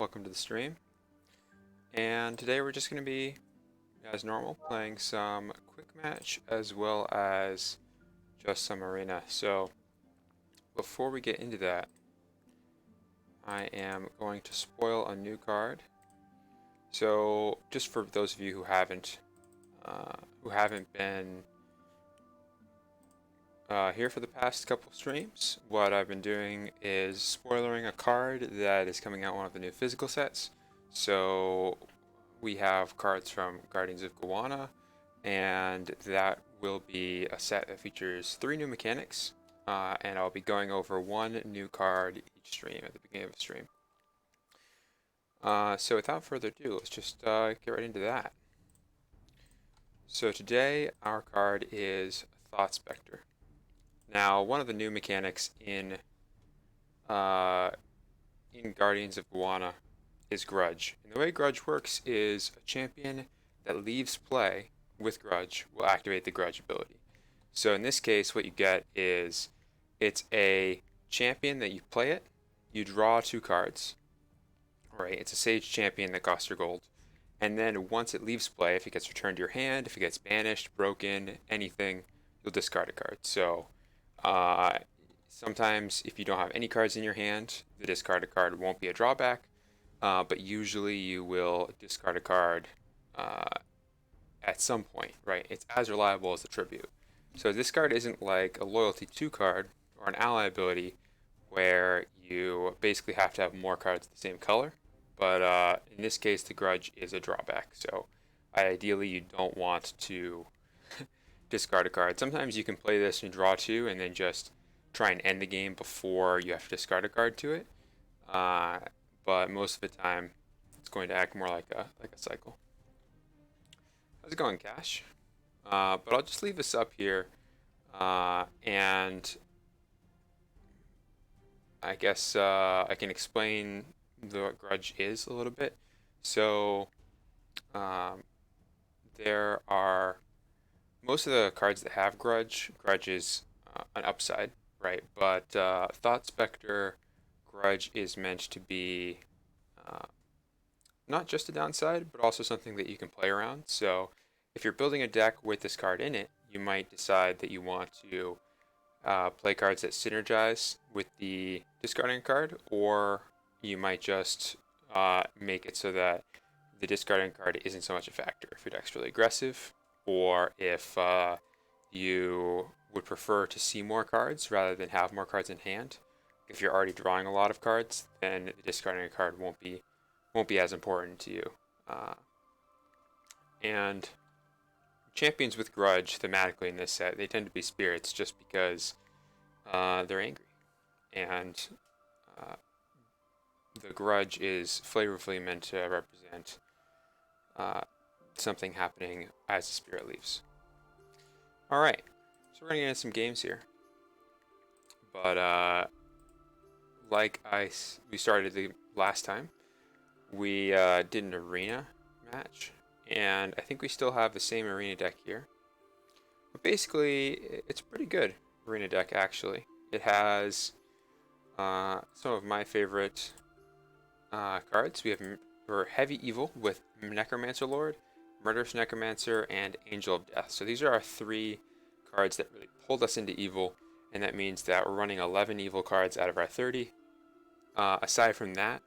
welcome to the stream. And today we're just going to be, as normal, playing some quick match as well as just some arena. So before we get into that, I am going to spoil a new card. So just for those of you who haven't been here for the past couple streams, what I've been doing is spoilering a card that is coming out one of the new physical sets. So we have cards from Guardians of Gawana, and that will be a set that features 3 new mechanics, and I'll be going over 1 new card each stream at the beginning of the stream. So without further ado, let's just get right into that. So today our card is Thought Spectre. Now, one of the new mechanics in Guardians of Gawana is Grudge. And the way Grudge works is a champion that leaves play with Grudge will activate the Grudge ability. So in this case, what you get is it's a champion that you play it, you draw 2 cards. Right, it's a Sage champion that costs your gold. And then once it leaves play, if it gets returned to your hand, if it gets banished, broken, anything, you'll discard a card. So sometimes if you don't have any cards in your hand, the discarded card won't be a drawback, but usually you will discard a card at some point, right? It's as reliable as the tribute. So this card isn't like a loyalty 2 card or an ally ability where you basically have to have more cards the same color, but in this case the Grudge is a drawback, so ideally you don't want to discard a card. Sometimes you can play this and draw 2 and then just try and end the game before you have to discard a card to it. But most of the time it's going to act more like a cycle. How's it going, Cash? But I'll just leave this up here, and I guess I can explain what Grudge is a little bit. So there are most of the cards that have Grudge is an upside, right? But Thought Spectre Grudge is meant to be not just a downside, but also something that you can play around. So if you're building a deck with this card in it, you might decide that you want to play cards that synergize with the discarding card, or you might just make it so that the discarding card isn't so much a factor if your deck's really aggressive, or if you would prefer to see more cards rather than have more cards in hand. If you're already drawing a lot of cards, then the discarding a card won't be as important to you. And champions with Grudge thematically in this set, they tend to be spirits just because they're angry, and the Grudge is flavorfully meant to represent something happening as the spirit leaves. Alright, so we're gonna get into some games here, but like we started the last time, we did an arena match, and I think we still have the same arena deck here. But basically, it's a pretty good arena deck, actually. It has some of my favorite cards. We have Heavy Evil with Necromancer Lord, Murderous Necromancer, and Angel of Death. So these are our 3 cards that really pulled us into Evil, and that means that we're running 11 Evil cards out of our 30. Aside from that,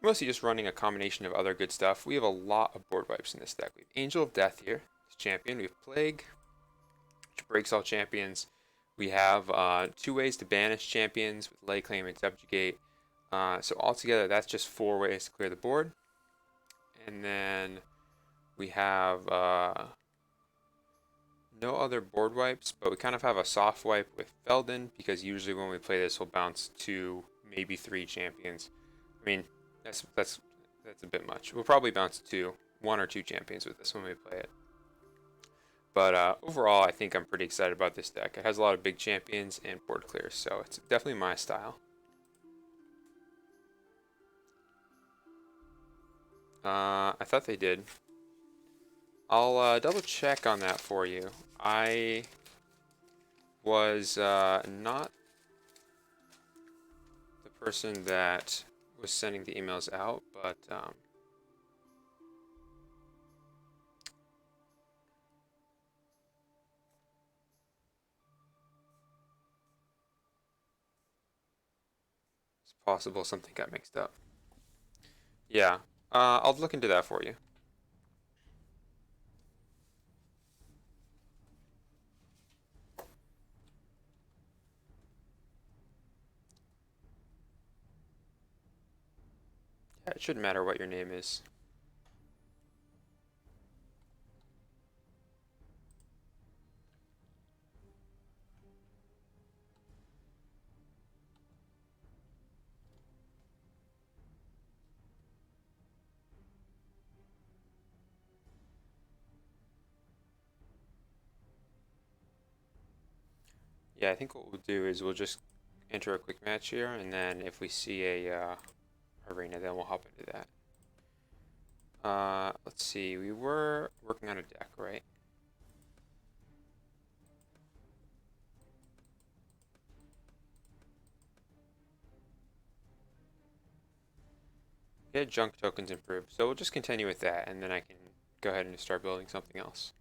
mostly just running a combination of other good stuff. We have a lot of board wipes in this deck. We have Angel of Death here, this champion. We have Plague, which breaks all champions. We have 2 ways to banish champions with Lay Claim and Subjugate. So altogether, that's just 4 ways to clear the board. And then we have no other board wipes, but we kind of have a soft wipe with Feldon, because usually when we play this, we'll bounce 2, maybe 3 champions. I mean, that's a bit much. We'll probably bounce 1 or 2 champions with this when we play it. But overall, I think I'm pretty excited about this deck. It has a lot of big champions and board clears, so it's definitely my style. I thought they did. I'll double check on that for you. I was not the person that was sending the emails out, but it's possible something got mixed up. Yeah, I'll look into that for you. Yeah, it shouldn't matter what your name is. Yeah, I think what we'll do is we'll just enter a quick match here, and then if we see a arena, then we'll hop into that. Let's see, we were working on a deck, right? Yeah, junk tokens improved, so we'll just continue with that, and then I can go ahead and start building something else.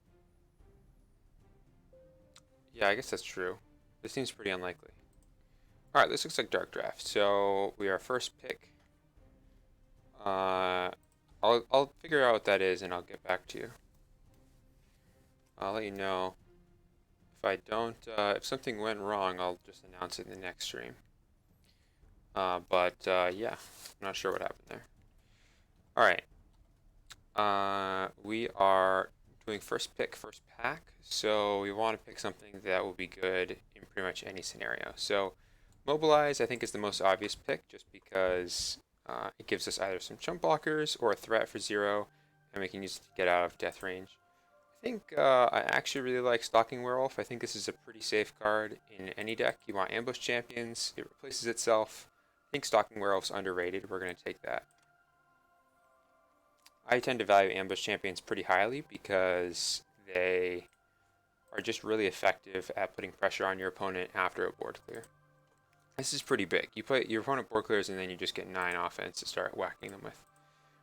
Yeah, I guess that's true. This seems pretty unlikely. Alright, this looks like Dark Draft. So we are first pick. Uh, I'll figure out what that is and I'll get back to you. I'll let you know. If I don't, if something went wrong, I'll just announce it in the next stream. Yeah, I'm not sure what happened there. Alright. We are doing first pick, first pack. So we want to pick something that will be good in pretty much any scenario. So Mobilize, I think, is the most obvious pick just because it gives us either some chump blockers or a threat for 0, and we can use it to get out of death range. I think I actually really like Stalking Werewolf. I think this is a pretty safe card in any deck. You want Ambush Champions, it replaces itself. I think Stalking Werewolf's underrated. We're going to take that. I tend to value Ambush Champions pretty highly because they are just really effective at putting pressure on your opponent after a board clear. This is pretty big. You play your opponent board clears and then you just get 9 offense to start whacking them with.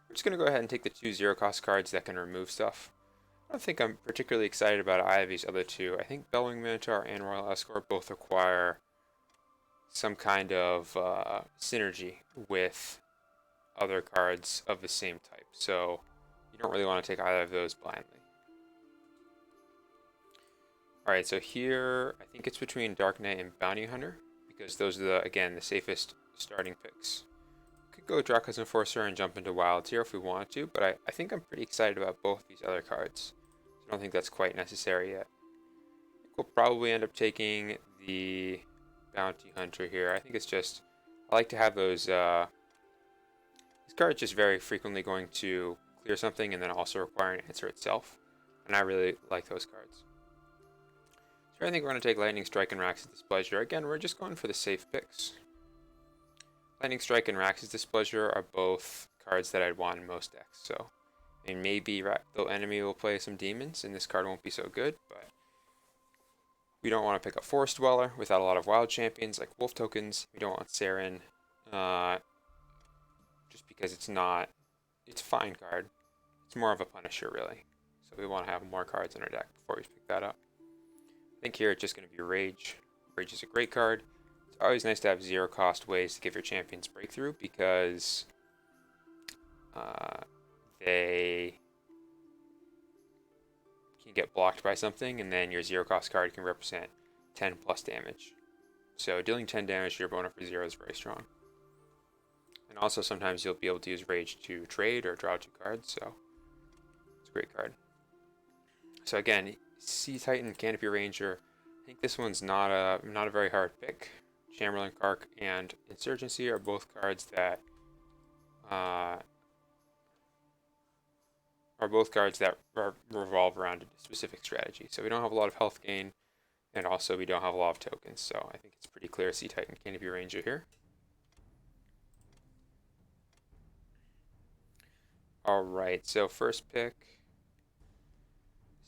We're just going to go ahead and take the 2 0-cost cards that can remove stuff. I don't think I'm particularly excited about either of these other two. I think Bellwing Minotaur and Royal Escort both require some kind of synergy with other cards of the same type. So you don't really want to take either of those blindly. Alright, so here I think it's between Dark Knight and Bounty Hunter, because those are, again, the safest starting picks. Could go Draka's Enforcer and jump into Wilds here if we wanted to, but I think I'm pretty excited about both these other cards. So I don't think that's quite necessary yet. I think we'll probably end up taking the Bounty Hunter here. I think it's just, I like to have those, this card is just very frequently going to clear something and then also require an answer itself. And I really like those cards. So I think we're going to take Lightning Strike and Rax's Displeasure. Again, we're just going for the safe picks. Lightning Strike and Rax's Displeasure are both cards that I'd want in most decks. So, I mean, maybe the enemy will play some demons and this card won't be so good, but we don't want to pick a Forest Dweller without a lot of wild champions like Wolf tokens. We don't want Saren, just because it's not, it's a fine card. It's more of a Punisher, really. So we want to have more cards in our deck before we pick that up. I think here it's just going to be Rage. Rage is a great card. It's always nice to have 0-cost ways to give your champions breakthrough because they can get blocked by something, and then your 0-cost card can represent 10 plus damage. So dealing 10 damage to your opponent for 0 is very strong. And also sometimes you'll be able to use Rage to trade or draw 2 cards, so it's a great card. So again, Sea Titan, Canopy Ranger. I think this one's not a very hard pick. Chamberlain Kark and Insurgency are both cards that revolve around a specific strategy. So we don't have a lot of health gain, and also we don't have a lot of tokens. So I think it's pretty clear Sea Titan, Canopy Ranger here. All right, so first pick.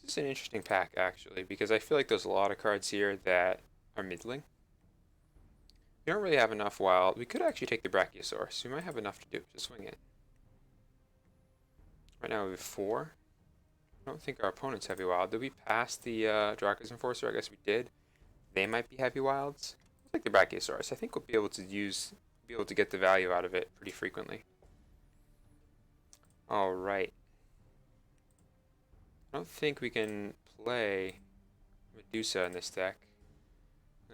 This is an interesting pack, actually, because I feel like there's a lot of cards here that are middling. We don't really have enough wild. We could actually take the Brachiosaurus. We might have enough to do. Just swing it. Right now we have 4. I don't think our opponent's heavy wild. Did we pass the Dracos Enforcer? I guess we did. They might be heavy wilds. We'll take the Brachiosaurus. I think we'll be able to get the value out of it pretty frequently. All right. I don't think we can play Medusa in this deck.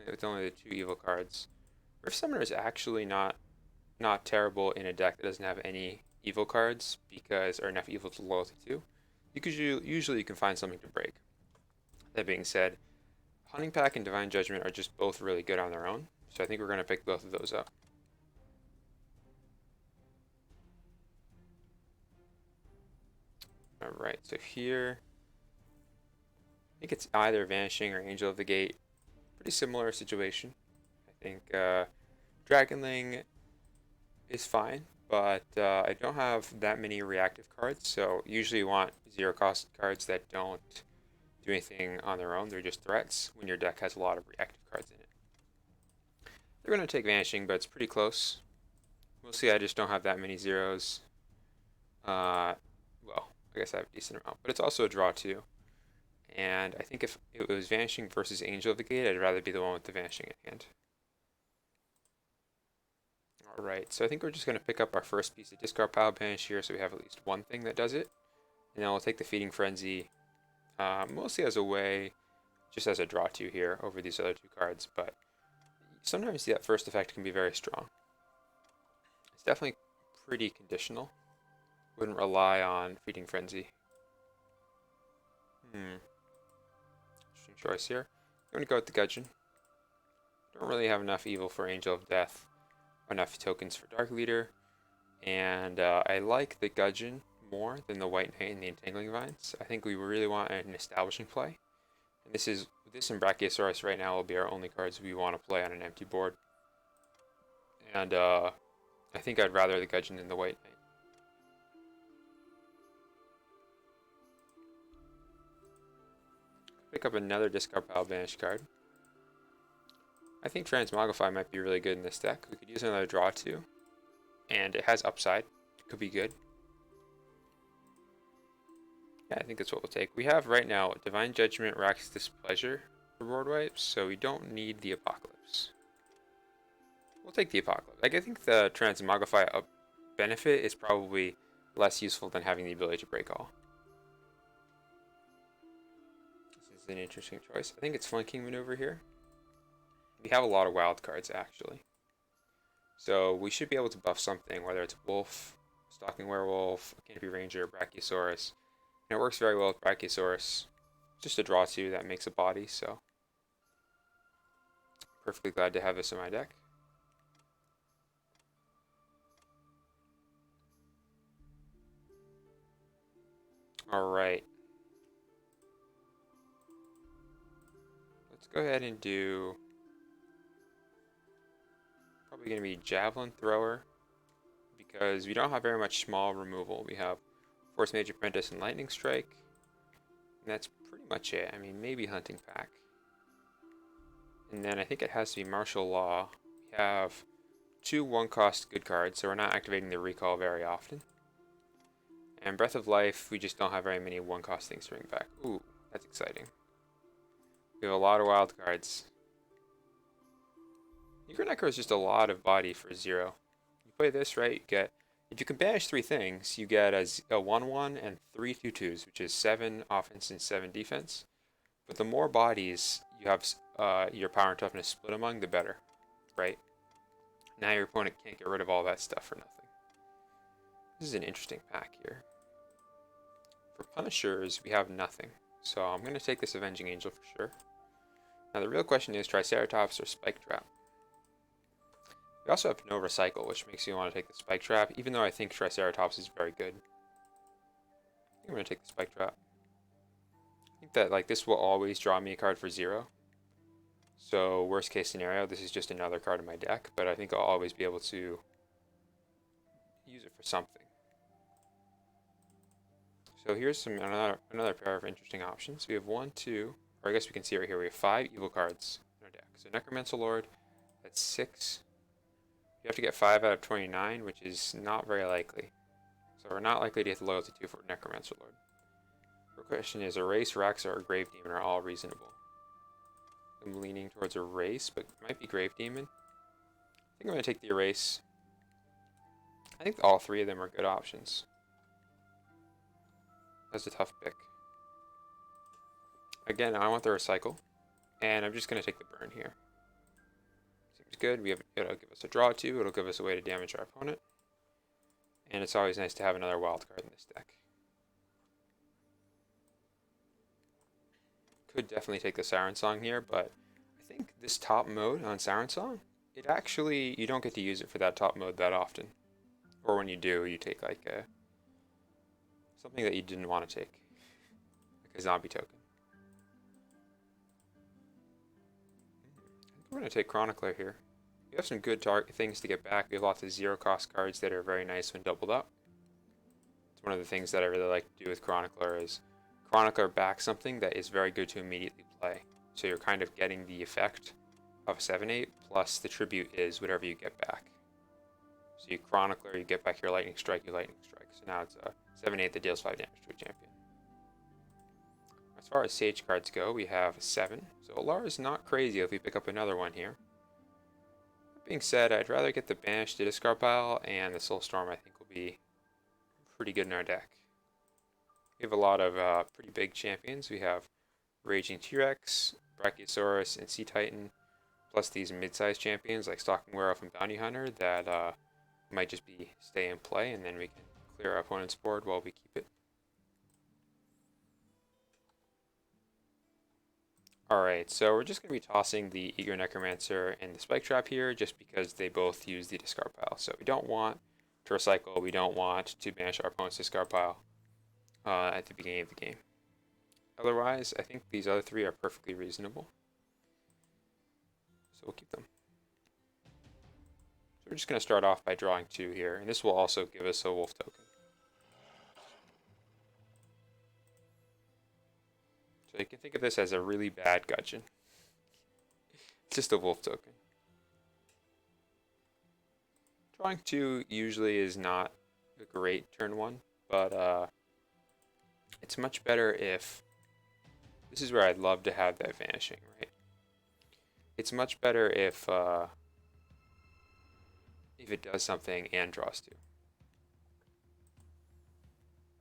With only the 2 evil cards. Rift Summoner is actually not terrible in a deck that doesn't have any evil cards because or enough evil to loyalty to. Because usually you can find something to break. That being said, Hunting Pack and Divine Judgment are just both really good on their own, so I think we're going to pick both of those up. Alright, so here, I think it's either Vanishing or Angel of the Gate. Pretty similar situation. I think Dragonling is fine, but I don't have that many reactive cards, so usually you want 0 cost cards that don't do anything on their own. They're just threats when your deck has a lot of reactive cards in it. They're going to take Vanishing, but it's pretty close. Mostly I just don't have that many zeros. Well, I guess I have a decent amount, but it's also a draw too. And I think if it was Vanishing versus Angel of the Gate, I'd rather be the one with the Vanishing in hand. Alright, so I think we're just going to pick up our first piece of discard pile banish here, so we have at least one thing that does it. And then we'll take the Feeding Frenzy, mostly as a way, just as a draw 2 here over these other 2 cards, but sometimes that first effect can be very strong. It's definitely pretty conditional. Wouldn't rely on Feeding Frenzy. Interesting choice here. I'm going to go with the Gudgeon. Don't really have enough evil for Angel of Death. Enough tokens for Dark Leader, and I like the Gudgeon more than the White Knight and the Entangling Vines. I think we really want an establishing play, and this and Brachiosaurus right now will be our only cards we want to play on an empty board. And I think I'd rather the Gudgeon than the White Knight. Pick up another discard pile banish card. I think Transmogrify might be really good in this deck. We could use another draw too. And it has upside. It could be good. Yeah, I think that's what we'll take. We have right now Divine Judgment, Rack's Displeasure for board wipes, so we don't need the Apocalypse. We'll take the Apocalypse. I think the Transmogrify benefit is probably less useful than having the ability to break all. This is an interesting choice. I think it's Flanking Maneuver here. We have a lot of wild cards, actually. So we should be able to buff something, whether it's Wolf, Stalking Werewolf, Canopy Ranger, Brachiosaurus. And it works very well with Brachiosaurus. Just a draw 2 that makes a body, so perfectly glad to have this in my deck. Alright. Let's go ahead and do probably going to be Javelin Thrower, because we don't have very much small removal. We have Force Mage Apprentice and Lightning Strike, and that's pretty much it. I mean, maybe Hunting Pack. And then I think it has to be Martial Law. We have 2 1-cost good cards, so we're not activating the Recall very often. And Breath of Life, we just don't have very many 1-cost things to bring back. Ooh, that's exciting. We have a lot of wild cards. Necro is just a lot of body for 0. You play this, right, you get, if you can banish 3 things, you get a 1/1 and 3 2/2s, which is 7 offense and 7 defense. But the more bodies you have your power and toughness split among, the better, right? Now your opponent can't get rid of all that stuff for nothing. This is an interesting pack here. For Punishers, we have nothing. So I'm going to take this Avenging Angel for sure. Now the real question is Triceratops or Spike Trap. We also have no Recycle, which makes me want to take the Spike Trap, even though I think Triceratops is very good. I think I'm going to take the Spike Trap. I think that this will always draw me a card for 0. So worst case scenario, this is just another card in my deck, but I think I'll always be able to use it for something. So here's another pair of interesting options. We have 1, 2, or I guess we can see right here, we have 5 evil cards in our deck. So Necromancer Lord That's 6. You have to get 5 out of 29, which is not very likely. So we're not likely to get the loyalty 2 for Necromancer Lord. The question is, Erase, Raxar, or Grave Demon are all reasonable. I'm leaning towards Erase, but it might be Grave Demon. I think I'm going to take the Erase. I think all 3 of them are good options. That's a tough pick. Again, I want the Recycle, and I'm just going to take the Burn here. Seems good. It'll give us a draw 2. It'll give us a way to damage our opponent. And it's always nice to have another wild card in this deck. Could definitely take the Siren Song here, but I think this top mode on Siren Song, you don't get to use it for that top mode that often. Or when you do, you take like something that you didn't want to take, like a zombie token. I think we're going to take Chronicler here. We have some good things to get back. We have lots of 0-cost cards that are very nice when doubled up. It's one of the things that I really like to do with Chronicler is Chronicler backs something that is very good to immediately play. So you're kind of getting the effect of a 7/8 plus the tribute is whatever you get back. So you Chronicler, you get back your Lightning Strike, you Lightning Strike. So now it's a 7/8 that deals 5 damage to a champion. As far as Sage cards go, we have 7. So Alara is not crazy if we pick up another one here. That being said, I'd rather get the Banish to discard pile, and the Soulstorm I think will be pretty good in our deck. We have a lot of pretty big champions. We have Raging T-Rex, Brachiosaurus, and Sea Titan, plus these mid-sized champions like Stalking Werewolf and Bounty Hunter that might just stay in play, and then we can clear our opponent's board while we keep it. Alright, so we're just going to be tossing the Eager Necromancer and the Spike Trap here just because they both use the discard pile. So we don't want to recycle, we don't want to banish our opponent's discard pile at the beginning of the game. Otherwise, I think these other 3 are perfectly reasonable. So we'll keep them. So we're just going to start off by drawing 2 here, and this will also give us a wolf token. So you can think of this as a really bad gudgeon. It's just a wolf token. Drawing 2 usually is not a great turn 1, but it's much better if... This is where I'd love to have that vanishing, right? It's much better if it does something and draws 2.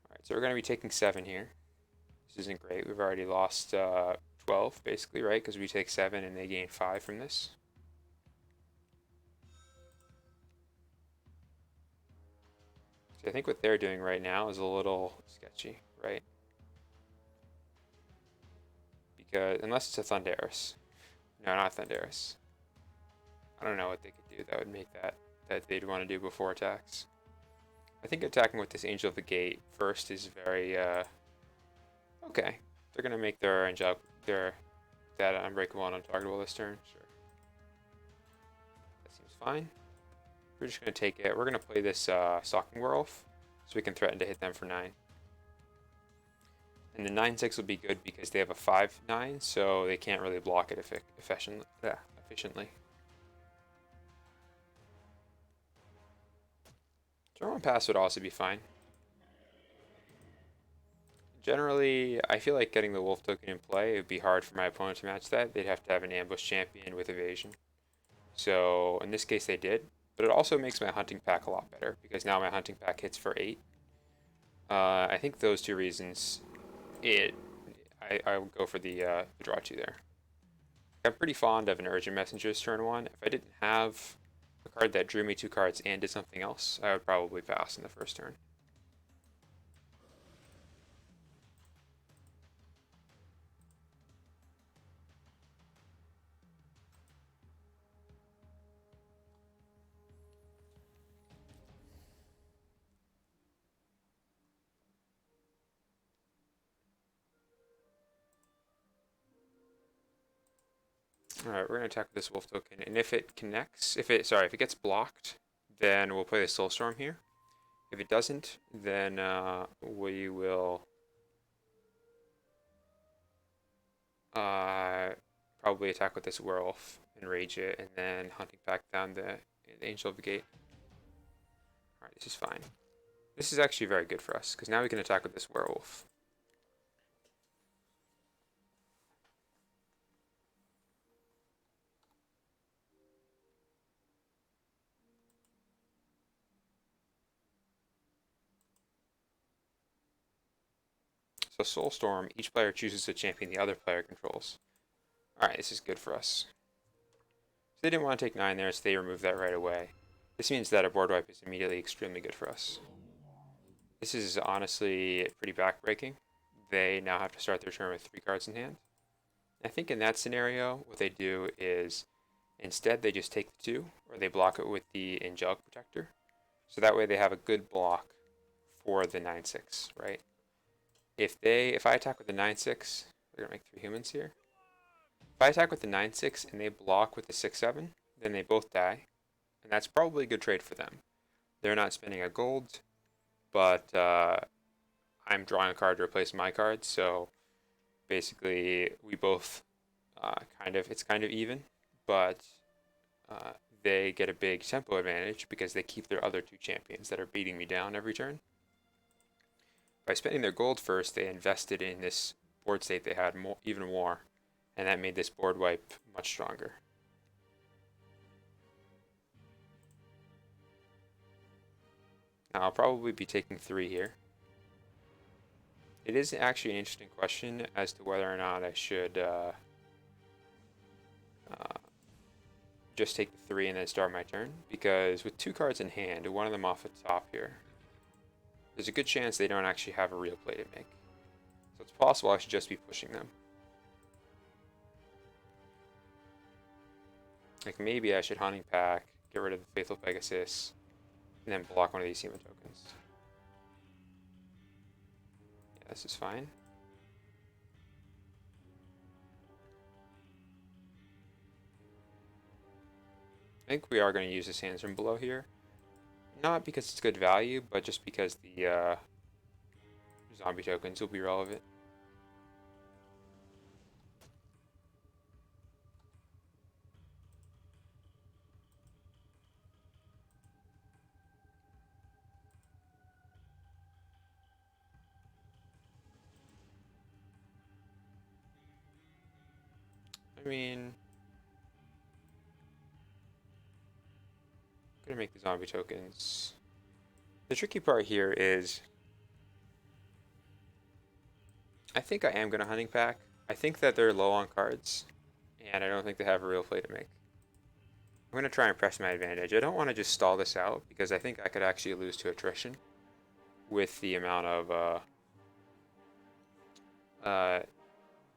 Alright, so we're going to be taking 7 here. This isn't great. We've already lost 12, basically, right? Because we take 7 and they gain 5 from this. So I think what they're doing right now is a little sketchy, right? Because, unless it's a Thunderous. No, not Thunderous. I don't know what they could do that would make that they'd want to do before attacks. I think attacking with this Angel of the Gate first is very, okay. They're going to make their that Unbreakable and Untargetable this turn, sure. That seems fine. We're just going to take it. We're going to play this Stalking Werewolf, so we can threaten to hit them for 9. And the 9/6 will be good because they have a 5/9, so they can't really block it efficiently. Turn 1 pass would also be fine. Generally, I feel like getting the wolf token in play, it would be hard for my opponent to match that. They'd have to have an ambush champion with evasion. So in this case they did, but it also makes my hunting pack a lot better because now my hunting pack hits for 8. I think those 2 reasons, I would go for the draw 2 there. I'm pretty fond of an Urgent Messenger's turn 1. If I didn't have a card that drew me 2 cards and did something else, I would probably pass in the first turn. Alright, we're going to attack with this wolf token, and if it connects, if it gets blocked, then we'll play the Soulstorm here. If it doesn't, then we will probably probably attack with this werewolf, enrage it, and then hunting pack down the Angel of the Gate. Alright, this is fine. This is actually very good for us, because now we can attack with this werewolf. So Soulstorm, each player chooses a champion the other player controls. Alright, this is good for us. So they didn't want to take 9 there, so they removed that right away. This means that a board wipe is immediately extremely good for us. This is honestly pretty backbreaking. They now have to start their turn with 3 cards in hand. I think in that scenario, what they do is instead they just take the 2, or they block it with the Angelic Protector. So that way they have a good block for the 9/6, right? If I attack with the 9/6, they're gonna make 3 humans here. If I attack with the 9/6 and they block with the 6/7, then they both die, and that's probably a good trade for them. They're not spending a gold, but I'm drawing a card to replace my card, so basically we both it's kind of even, but they get a big tempo advantage because they keep their other 2 champions that are beating me down every turn. By spending their gold first, they invested in this board state they had even more, and that made this board wipe much stronger. Now I'll probably be taking 3 here. It is actually an interesting question as to whether or not I should just take the 3 and then start my turn, because with 2 cards in hand, one of them off the top here, there's a good chance they don't actually have a real play to make. So it's possible I should just be pushing them. Like maybe I should hunting pack, get rid of the Faithful Pegasus, and then block one of these human tokens. Yeah, this is fine. I think we are going to use the Sands from below here. Not because it's good value, but just because the zombie tokens will be relevant. I mean, I'm gonna make the zombie tokens. The tricky part here is I think I am gonna hunting pack. I think that they're low on cards, and I don't think they have a real play to make. I'm gonna try and press my advantage. I don't want to just stall this out because I think I could actually lose to attrition with the amount of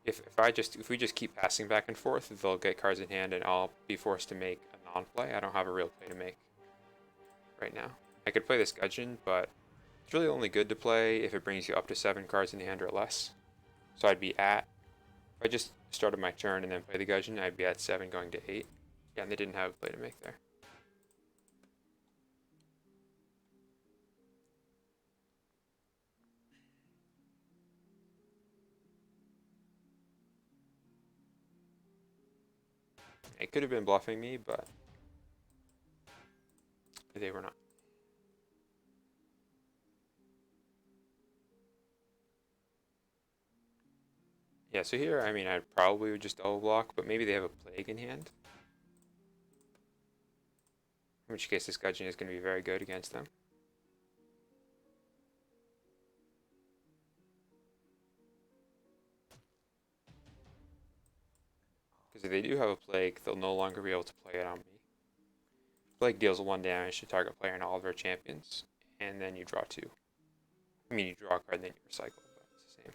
if we just keep passing back and forth, they'll get cards in hand and I'll be forced to make a non-play. I don't have a real play to make right now. I could play this Gudgeon, but it's really only good to play if it brings you up to 7 cards in hand or less. So I'd be at, if I just started my turn and then play the Gudgeon, I'd be at 7 going to 8. Yeah, and they didn't have a play to make there. It could have been bluffing me, but they were not. Yeah, so here, I mean, I probably would just double block, but maybe they have a Plague in hand. In which case, this Gudgeon is going to be very good against them. Because if they do have a Plague, they'll no longer be able to play it on me. Plague deals 1 damage to target player and all of their champions, and then you draw 2. I mean, you draw a card and then you recycle, but it's the same.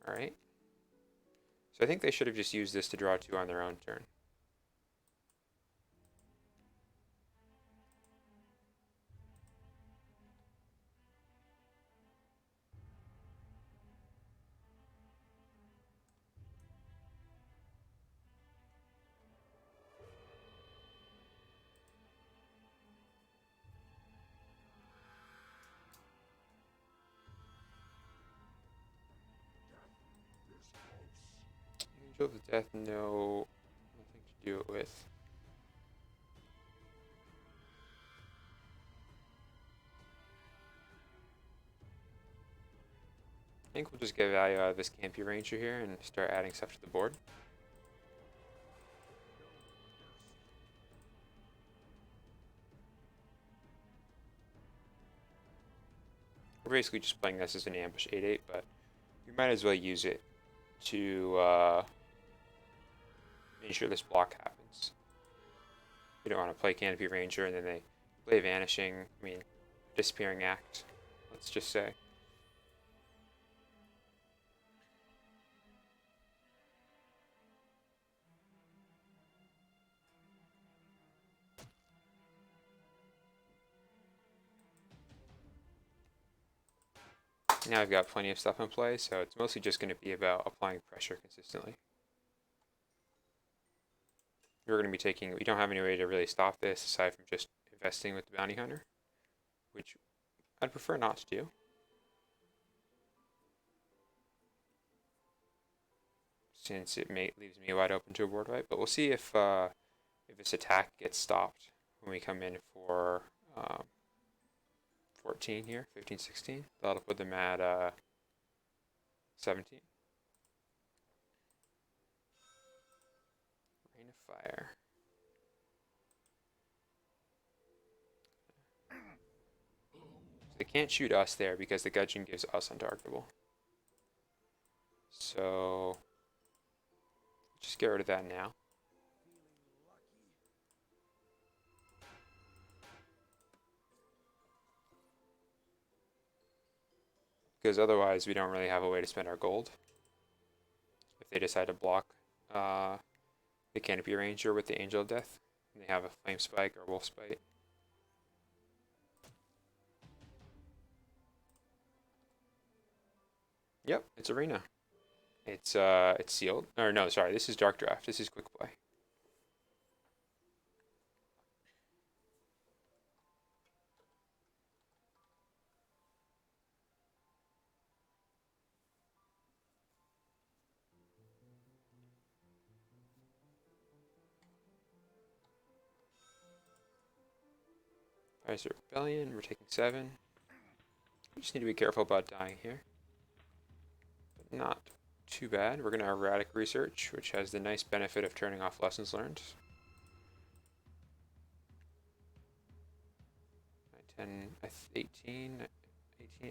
Alright. So I think they should have just used this to draw 2 on their own turn. Angel of the Death, no, nothing to do it with. I think we'll just get value out of this Campy Ranger here and start adding stuff to the board. We're basically just playing this as an ambush 8/8, but we might as well use it to make sure this block happens. We don't want to play Canopy Ranger and then they play Vanishing, Disappearing Act, let's just say. Now I've got plenty of stuff in play, so it's mostly just going to be about applying pressure consistently. We're going to be taking, we don't have any way to really stop this aside from just investing with the Bounty Hunter, which I'd prefer not to do. Since it leaves me wide open to a board wipe, but we'll see if this attack gets stopped when we come in for 14 here, 15, 16. That'll put them at 17. Rain of Fire. So they can't shoot us there because the Gudgeon gives us untargetable. So just get rid of that now. Because otherwise we don't really have a way to spend our gold. If they decide to block the Canopy Ranger with the Angel of Death, and they have a Flame Spike or Wolf Spite. Yep, it's Arena. It's sealed. Or no, sorry, this is Dark Draft. This is Quick Play. Rise of Rebellion, we're taking 7. We just need to be careful about dying here. But not too bad. We're going to Erratic Research, which has the nice benefit of turning off Lessons Learned. 10, 18.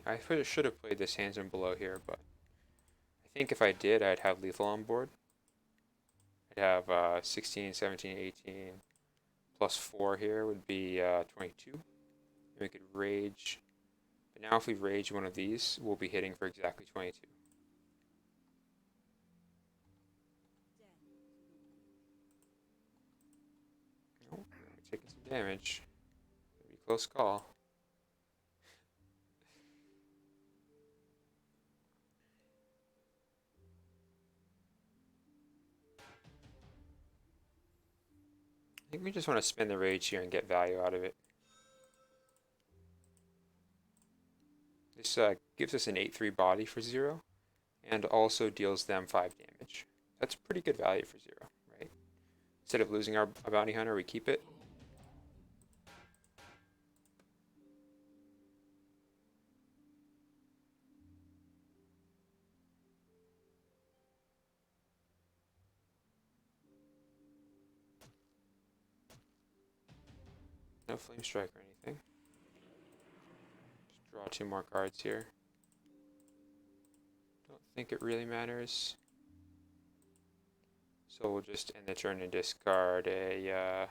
I should have played this Hands and Below here, but I think if I did, I'd have Lethal on board. I'd have 16, 17, 18, plus 4 here would be 22. And we could Rage. But now if we Rage one of these, we'll be hitting for exactly 22. Oh, we're taking some damage. It'll be a close call. I think we just want to spin the Rage here and get value out of it. This gives us an 8/3 body for 0, and also deals them 5 damage. That's pretty good value for 0, right? Instead of losing our Bounty Hunter, we keep it. No Flame Strike or anything. Just draw 2 more cards here. Don't think it really matters. So we'll just end the turn and discard a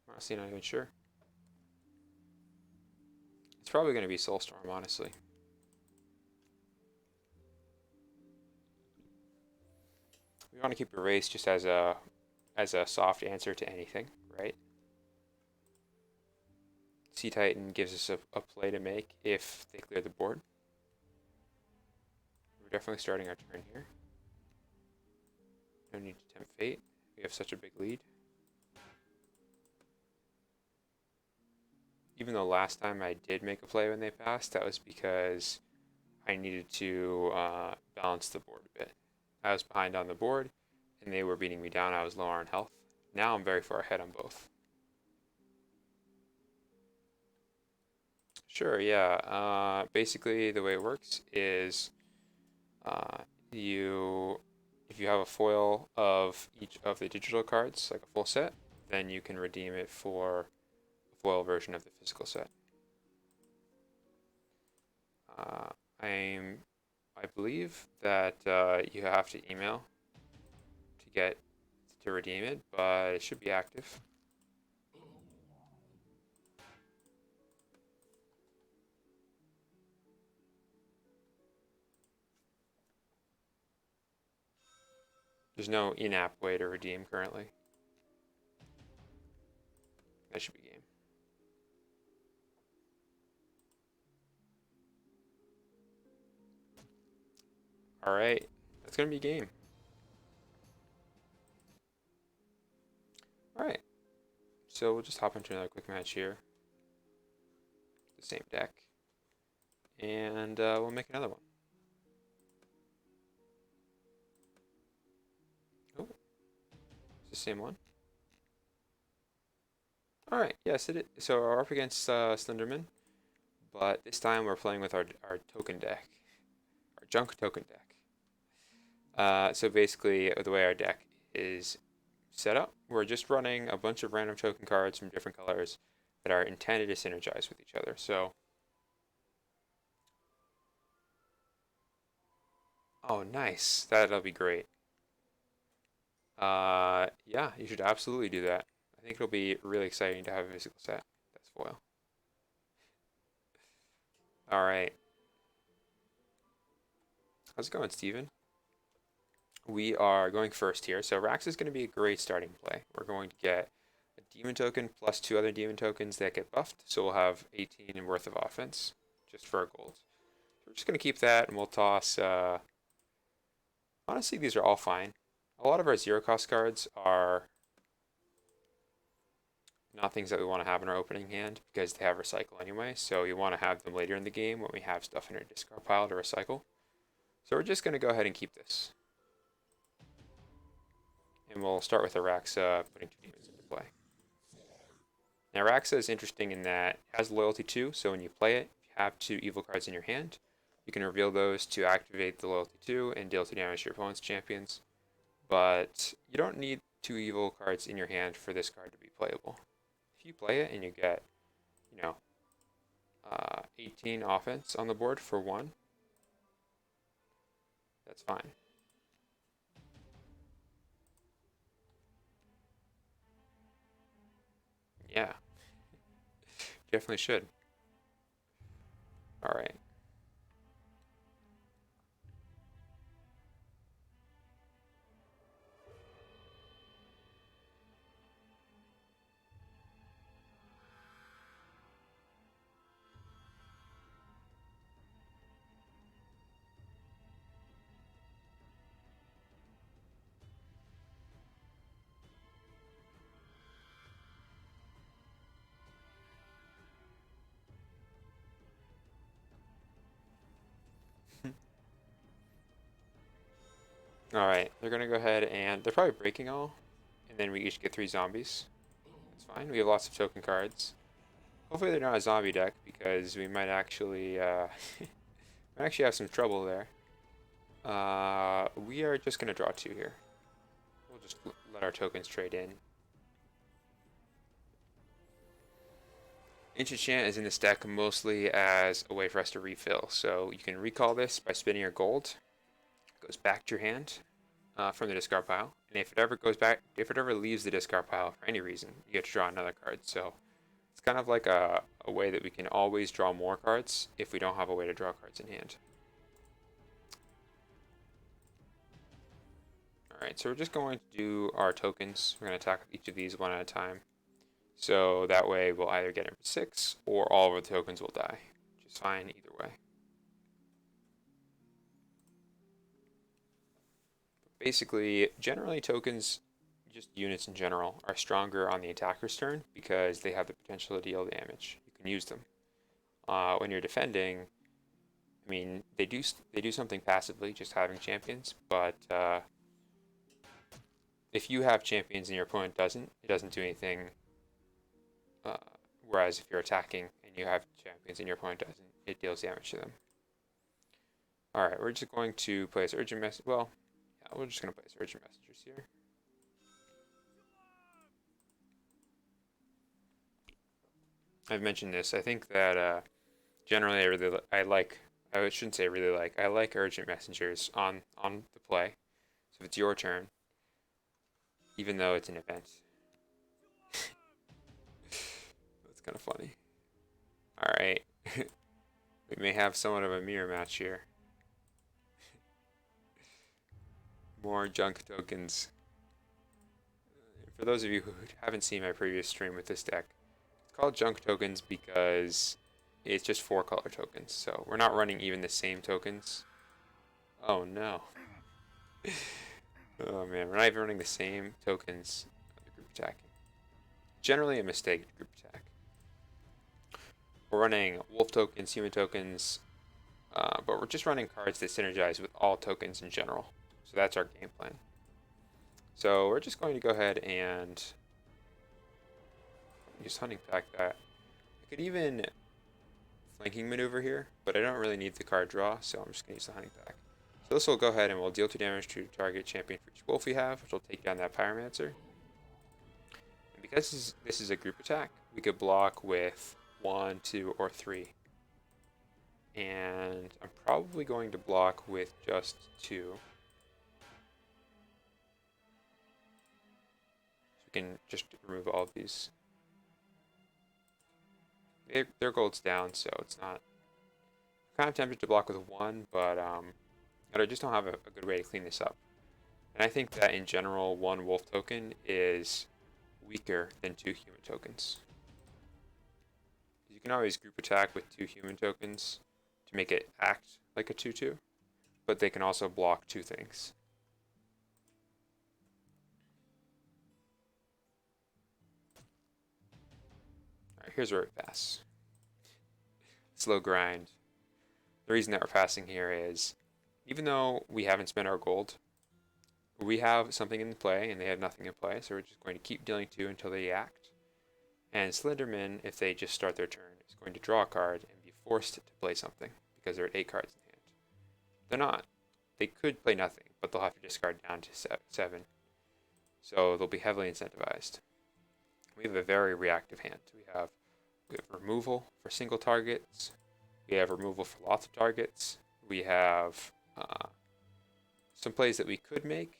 honestly not even sure. It's probably going to be Soulstorm, honestly. We want to keep Erase just as a soft answer to anything, right? Sea Titan gives us a play to make if they clear the board. We're definitely starting our turn here. No need to tempt fate. We have such a big lead. even though last time I did make a play when they passed, that was because I needed to balance the board a bit. I was behind on the board, and they were beating me down. I was lower on health. Now I'm very far ahead on both. Sure, yeah. Basically, the way it works is uh, you, if you have a foil of each of the digital cards, like a full set, then you can redeem it for a foil version of the physical set. Uh, I'm, I believe that you have to email to get to redeem it, but it should be active. There's no in-app way to redeem currently. That should be game. All right, that's gonna be game. All right, so we'll just hop into another quick match here. The same deck, and we'll make another one. Oh, it's the same one. All right, yes, it is. So we're up against Slenderman, but this time we're playing with our token deck, our junk token deck. So basically, the way our deck is set up, we're just running a bunch of random token cards from different colors that are intended to synergize with each other. So, oh, nice. That'll be great. Yeah, you should absolutely do that. I think it'll be really exciting to have a physical set that's foil. All right. How's it going, Steven? We are going first here. So Rax is going to be a great starting play. We're going to get a demon token plus two other demon tokens that get buffed. So we'll have 18 worth of offense just for our gold. So we're just going to keep that and we'll toss. Honestly, these are all fine. A lot of our zero cost cards are not things that we want to have in our opening hand because they have recycle anyway. So you want to have them later in the game when we have stuff in our discard pile to recycle. So we're just going to go ahead and keep this. And we'll start with Araxa putting two demons into play. Now Araxa is interesting in that it has loyalty 2, so when you play it, if you have two evil cards in your hand, you can reveal those to activate the loyalty 2 and deal 2 damage to your opponent's champions. But you don't need two evil cards in your hand for this card to be playable. If you play it and you get, you know, 18 offense on the board for 1, that's fine. Yeah, definitely should. All right. All right, they're gonna go ahead and they're probably breaking all, and then we each get 3 zombies. That's fine. We have lots of token cards. Hopefully they're not a zombie deck because we might actually might actually have some trouble there. We are just gonna draw 2 here. We'll just let our tokens trade in. Ancient Chant is in this deck mostly as a way for us to refill. So you can recall this by spending your gold. It goes back to your hand from the discard pile. And if it ever goes back, if it ever leaves the discard pile for any reason, you get to draw another card. So it's kind of like a way that we can always draw more cards if we don't have a way to draw cards in hand. Alright, so we're just going to do our tokens. We're going to attack each of these one at a time. So that way we'll either get him for 6 or all of our tokens will die. Which is fine either way. Basically, generally tokens, just units in general, are stronger on the attacker's turn because they have the potential to deal damage. You can use them. When you're defending, I mean, they do something passively, just having champions, but if you have champions and your opponent doesn't, it doesn't do anything. Uh, Whereas if you're attacking and you have champions and your opponent doesn't, it deals damage to them. Alright, we're just going to place urgent message. Well, yeah, we're just going to place urgent messengers here. I've mentioned this. I think that generally I shouldn't say really like, I like urgent messengers on the play. So if it's your turn, even though it's an event. That's kind of funny. Alright. We may have somewhat of a mirror match here. More junk tokens. For those of you who haven't seen my previous stream with this deck, it's called junk tokens because it's just 4 color tokens. So we're not running even the same tokens. Oh no. Oh man, we're not even running the same tokens of the group attacking. Generally a mistake group attack. We're running wolf tokens, human tokens, but we're just running cards that synergize with all tokens in general. So that's our game plan. So we're just going to go ahead and use hunting pack that. I could even flanking maneuver here, but I don't really need the card draw, so I'm just going to use the hunting pack. So this will go ahead and we'll deal 2 damage to target champion for each wolf we have, which will take down that Pyromancer. And because this is a group attack, we could block with 1, 2, or 3. And I'm probably going to block with just 2. So we can just remove all of these. Their gold's down, so it's not. I'm kind of tempted to block with 1, but I just don't have a good way to clean this up. And I think that in general, 1 wolf token is weaker than 2 human tokens. You can always group attack with 2 human tokens to make it act like a 2/2, but they can also block 2 things. Alright, here's where we pass. Slow grind. The reason that we're passing here is, even though we haven't spent our gold, we have something in play and they have nothing in play, so we're just going to keep dealing 2 until they act. And Slenderman, if they just start their turn, is going to draw a card and be forced to play something because they're at 8 cards in hand. They're not. They could play nothing, but they'll have to discard down to 7. So they'll be heavily incentivized. We have a very reactive hand. We have removal for single targets. We have removal for lots of targets. We have some plays that we could make,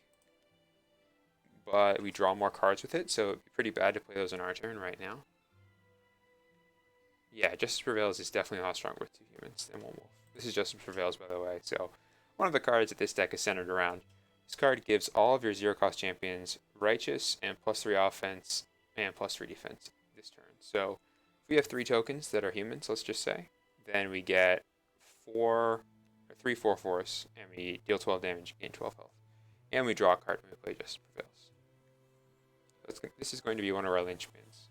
but we draw more cards with it, so it'd be pretty bad to play those on our turn right now. Yeah, Justice Prevails is definitely a lot stronger with 2 humans than 1 wolf. This is Justice Prevails, by the way, so one of the cards that this deck is centered around. This card gives all of your 0-cost champions Righteous and +3 offense and +3 defense this turn. So if we have 3 tokens that are humans, let's just say, then we get 3 4/4s, and we deal 12 damage, gain 12 health. And we draw a card when we play Justice Prevails. So this is going to be one of our linchpins.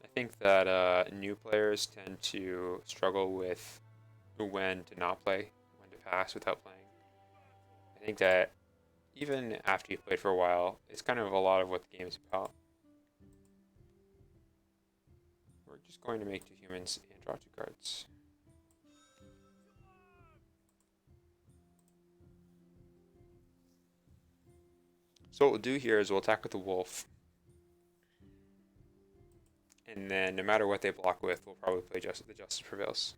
I think that new players tend to struggle with when to not play, when to pass without playing. I think that even after you've played for a while, it's kind of a lot of what the game is about. We're just going to make 2 humans and draw 2 cards. So what we'll do here is we'll attack with the wolf. And then no matter what they block with, we'll probably play the Justice Prevails.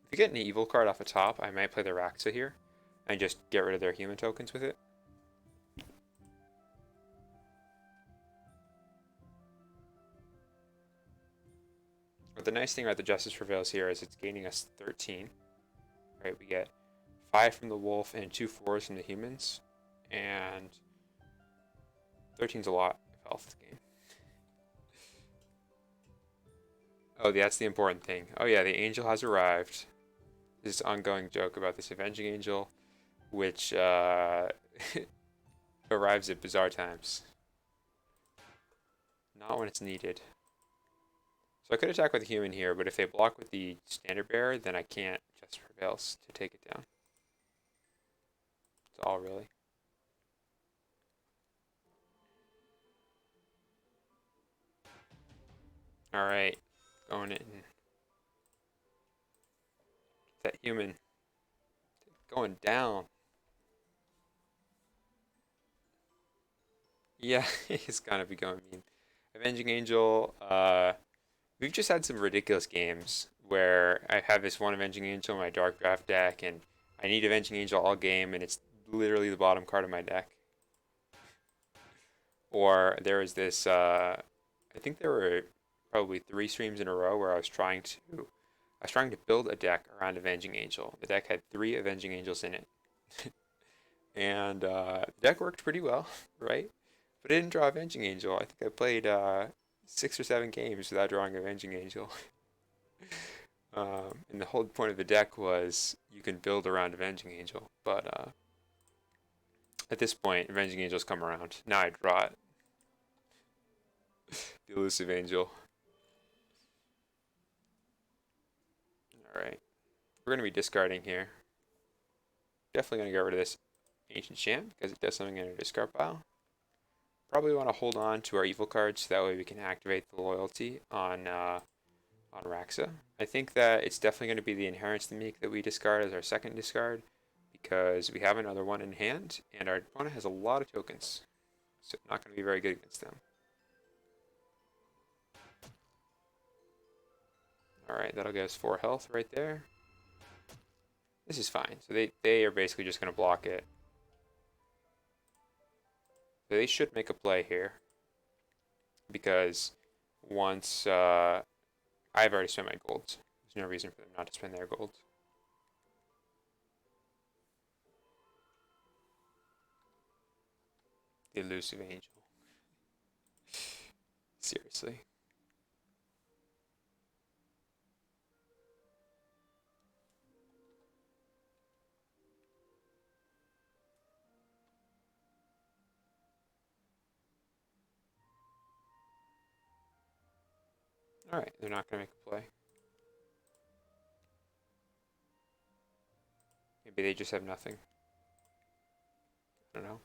If you get an evil card off the top, I might play the Raxa here and just get rid of their human tokens with it. But the nice thing about the Justice Prevails here is it's gaining us 13. Right, we get 5 from the wolf and 2 4s from the humans, and 13's a lot of health gain. Oh, that's the important thing. Oh yeah, the angel has arrived. This ongoing joke about this avenging angel. which arrives at bizarre times. Not when it's needed. So I could attack with a human here, but if they block with the standard bearer, then I can't just prevails to take it down. That's all really. Alright, going in. That human going down. Yeah, he's gonna be going mean. Avenging Angel, we've just had some ridiculous games where I have this one Avenging Angel in my Dark Draft deck, and I need Avenging Angel all game, and it's literally the bottom card of my deck. Or there was this, I think there were probably 3 streams in a row where I was trying to build a deck around Avenging Angel. The deck had 3 Avenging Angels in it, and the deck worked pretty well, right? But I didn't draw Avenging Angel. I think I played 6 or 7 games without drawing Avenging Angel. And the whole point of the deck was you can build around Avenging Angel, but at this point, Avenging Angels come around. Now I draw it. The Elusive Angel. Alright. We're going to be discarding here. Definitely going to get rid of this Ancient Champ because it does something in our discard pile. Probably want to hold on to our evil cards so that way we can activate the loyalty on Raxa. I think that it's definitely going to be the Inherence the Meek that we discard as our second discard because we have another one in hand and our opponent has a lot of tokens. So not going to be very good against them. Alright, that'll give us 4 health right there. This is fine. So they are basically just going to block it. So they should make a play here. Because once I've already spent my gold. There's no reason for them not to spend their gold. The Elusive Angel. Seriously. Alright, they're not going to make a play. Maybe they just have nothing. I don't know.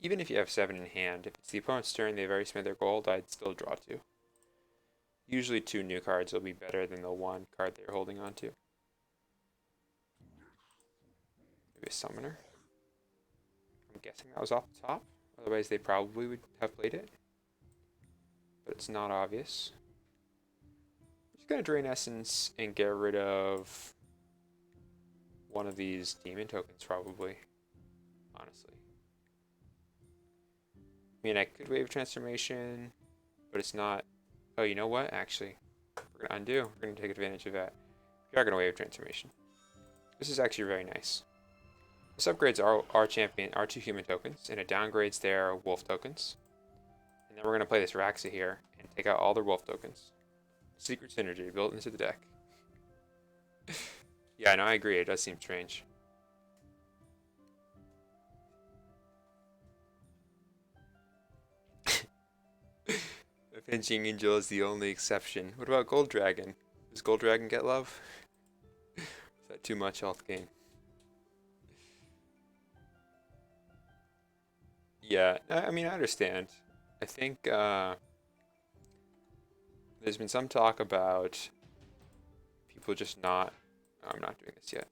Even if you have 7 in hand, if it's the opponent's turn, they've already spent their gold, I'd still draw 2. Usually 2 new cards will be better than the 1 card they're holding on to. Maybe a Summoner. I'm guessing that was off the top. Otherwise they probably would have played it. But it's not obvious. I'm just going to drain Essence and get rid of one of these demon tokens probably. Honestly. I mean, I could Wave Transformation, but it's not. Oh, you know what? Actually, we're going to undo. We're going to take advantage of that. We are going to Wave Transformation. This is actually very nice. This upgrades our champion, our 2 human tokens, and it downgrades their wolf tokens. And then we're going to play this Raxa here and take out all their wolf tokens. Secret synergy built into the deck. Yeah, no, I agree. It does seem strange. Avenging Angel is the only exception. What about Gold Dragon? Does Gold Dragon get love? Is that too much health gain? Yeah, I mean, I understand. I think there's been some talk about people just not. I'm not doing this yet.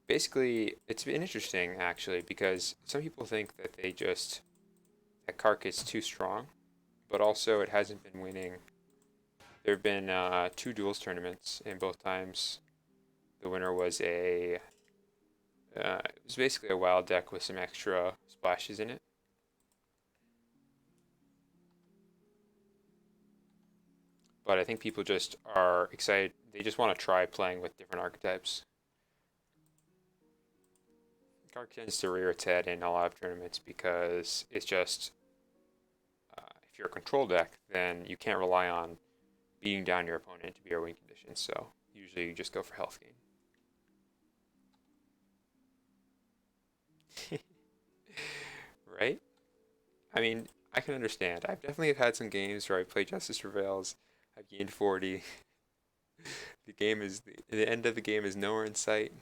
Basically, it's been interesting actually because some people think that that Kark is too strong, but also it hasn't been winning. There have been 2 duels tournaments, and both times the winner was it was basically a wild deck with some extra splashes in it. But I think people just are excited. They just want to try playing with different archetypes. Kark tends to rear its head in a lot of tournaments because it's just if you're a control deck, then you can't rely on beating down your opponent to be your win condition. So usually you just go for health gain. right? I mean, I can understand. I've definitely had some games where I play Justice Prevails. I've gained 40. The end of the game is nowhere in sight.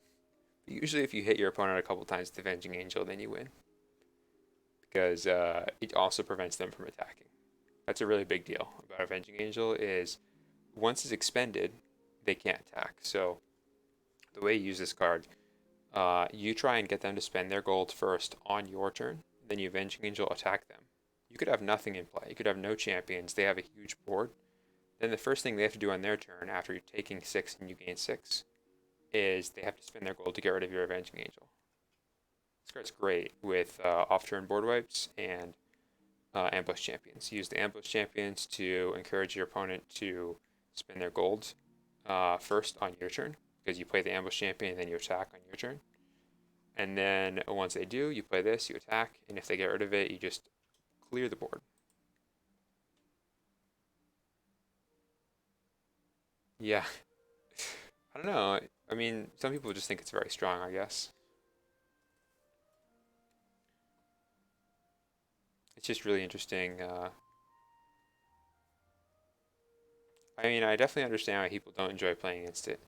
But usually, if you hit your opponent a couple times with Avenging Angel, then you win because it also prevents them from attacking. That's a really big deal about Avenging Angel is once it's expended, they can't attack. So the way you use this card, you try and get them to spend their gold first on your turn, then you Avenging Angel attack them. You could have nothing in play. You could have no champions. They have a huge board. Then the first thing they have to do on their turn, after you're taking 6 and you gain 6, is they have to spend their gold to get rid of your Avenging Angel. This card's great with off-turn board wipes and ambush champions. Use the ambush champions to encourage your opponent to spend their gold first on your turn, because you play the ambush champion and then you attack on your turn. And then once they do, you play this, you attack, and if they get rid of it, you just clear the board. Yeah, I don't know. I mean, some people just think it's very strong, I guess. It's just really interesting. I mean, I definitely understand why people don't enjoy playing against it.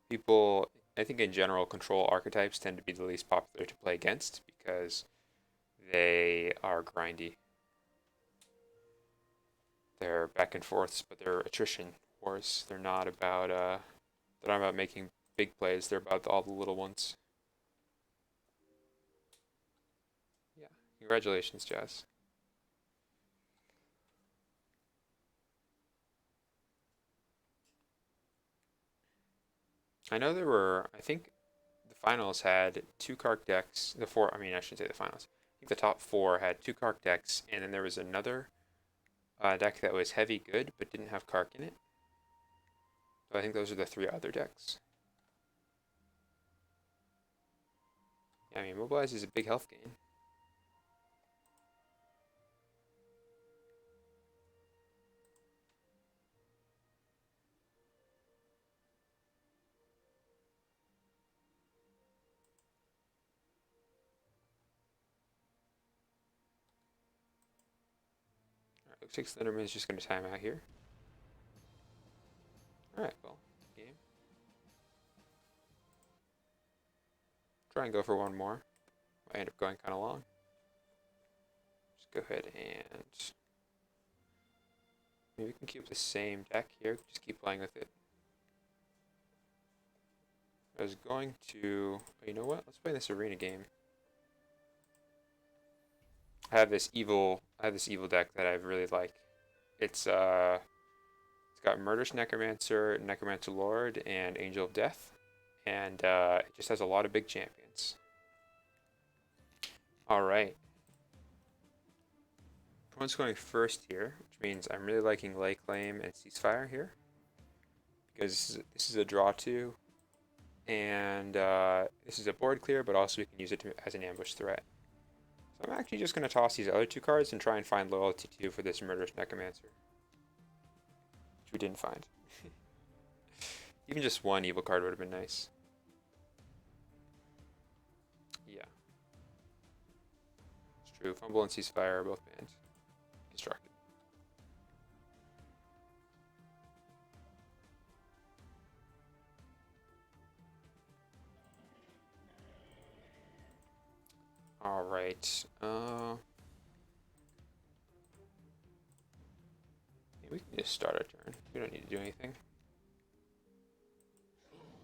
People, I think in general, control archetypes tend to be the least popular to play against because they are grindy. They're back and forths, but they're attrition wars. They're not about making big plays. They're about all the little ones. Yeah. Congratulations, Jazz. I know there were, I think the finals had two Kark decks. The four, I mean, I shouldn't say the finals. I think the top four had two Kark decks, and then there was another deck that was heavy good but didn't have Kark in it. So I think those are the three other decks. Yeah, I mean, Mobilize is a big health gain. Alright, looks like Slenderman is just going to time out here. Alright, well, game. Try and go for one more. I end up going kind of long. Just go ahead and maybe we can keep the same deck here. Just keep playing with it. I was going to, you know what? Let's play this arena game. I have this evil deck that I really like. It's got Murderous Necromancer, Necromancer Lord, and Angel of Death, and it just has a lot of big champions. All right, one's going first here, which means I'm really liking Lay Claim and Ceasefire here because this is a draw two, and this is a board clear, but also we can use it as an ambush threat. So I'm actually just going to toss these other two cards and try and find Loyalty 2 for this Murderous Necromancer, which we didn't find. Even just one evil card would have been nice. Yeah, it's true. Fumble and Ceasefire are both banned. Constructed. Alright. We can just start our turn. We don't need to do anything.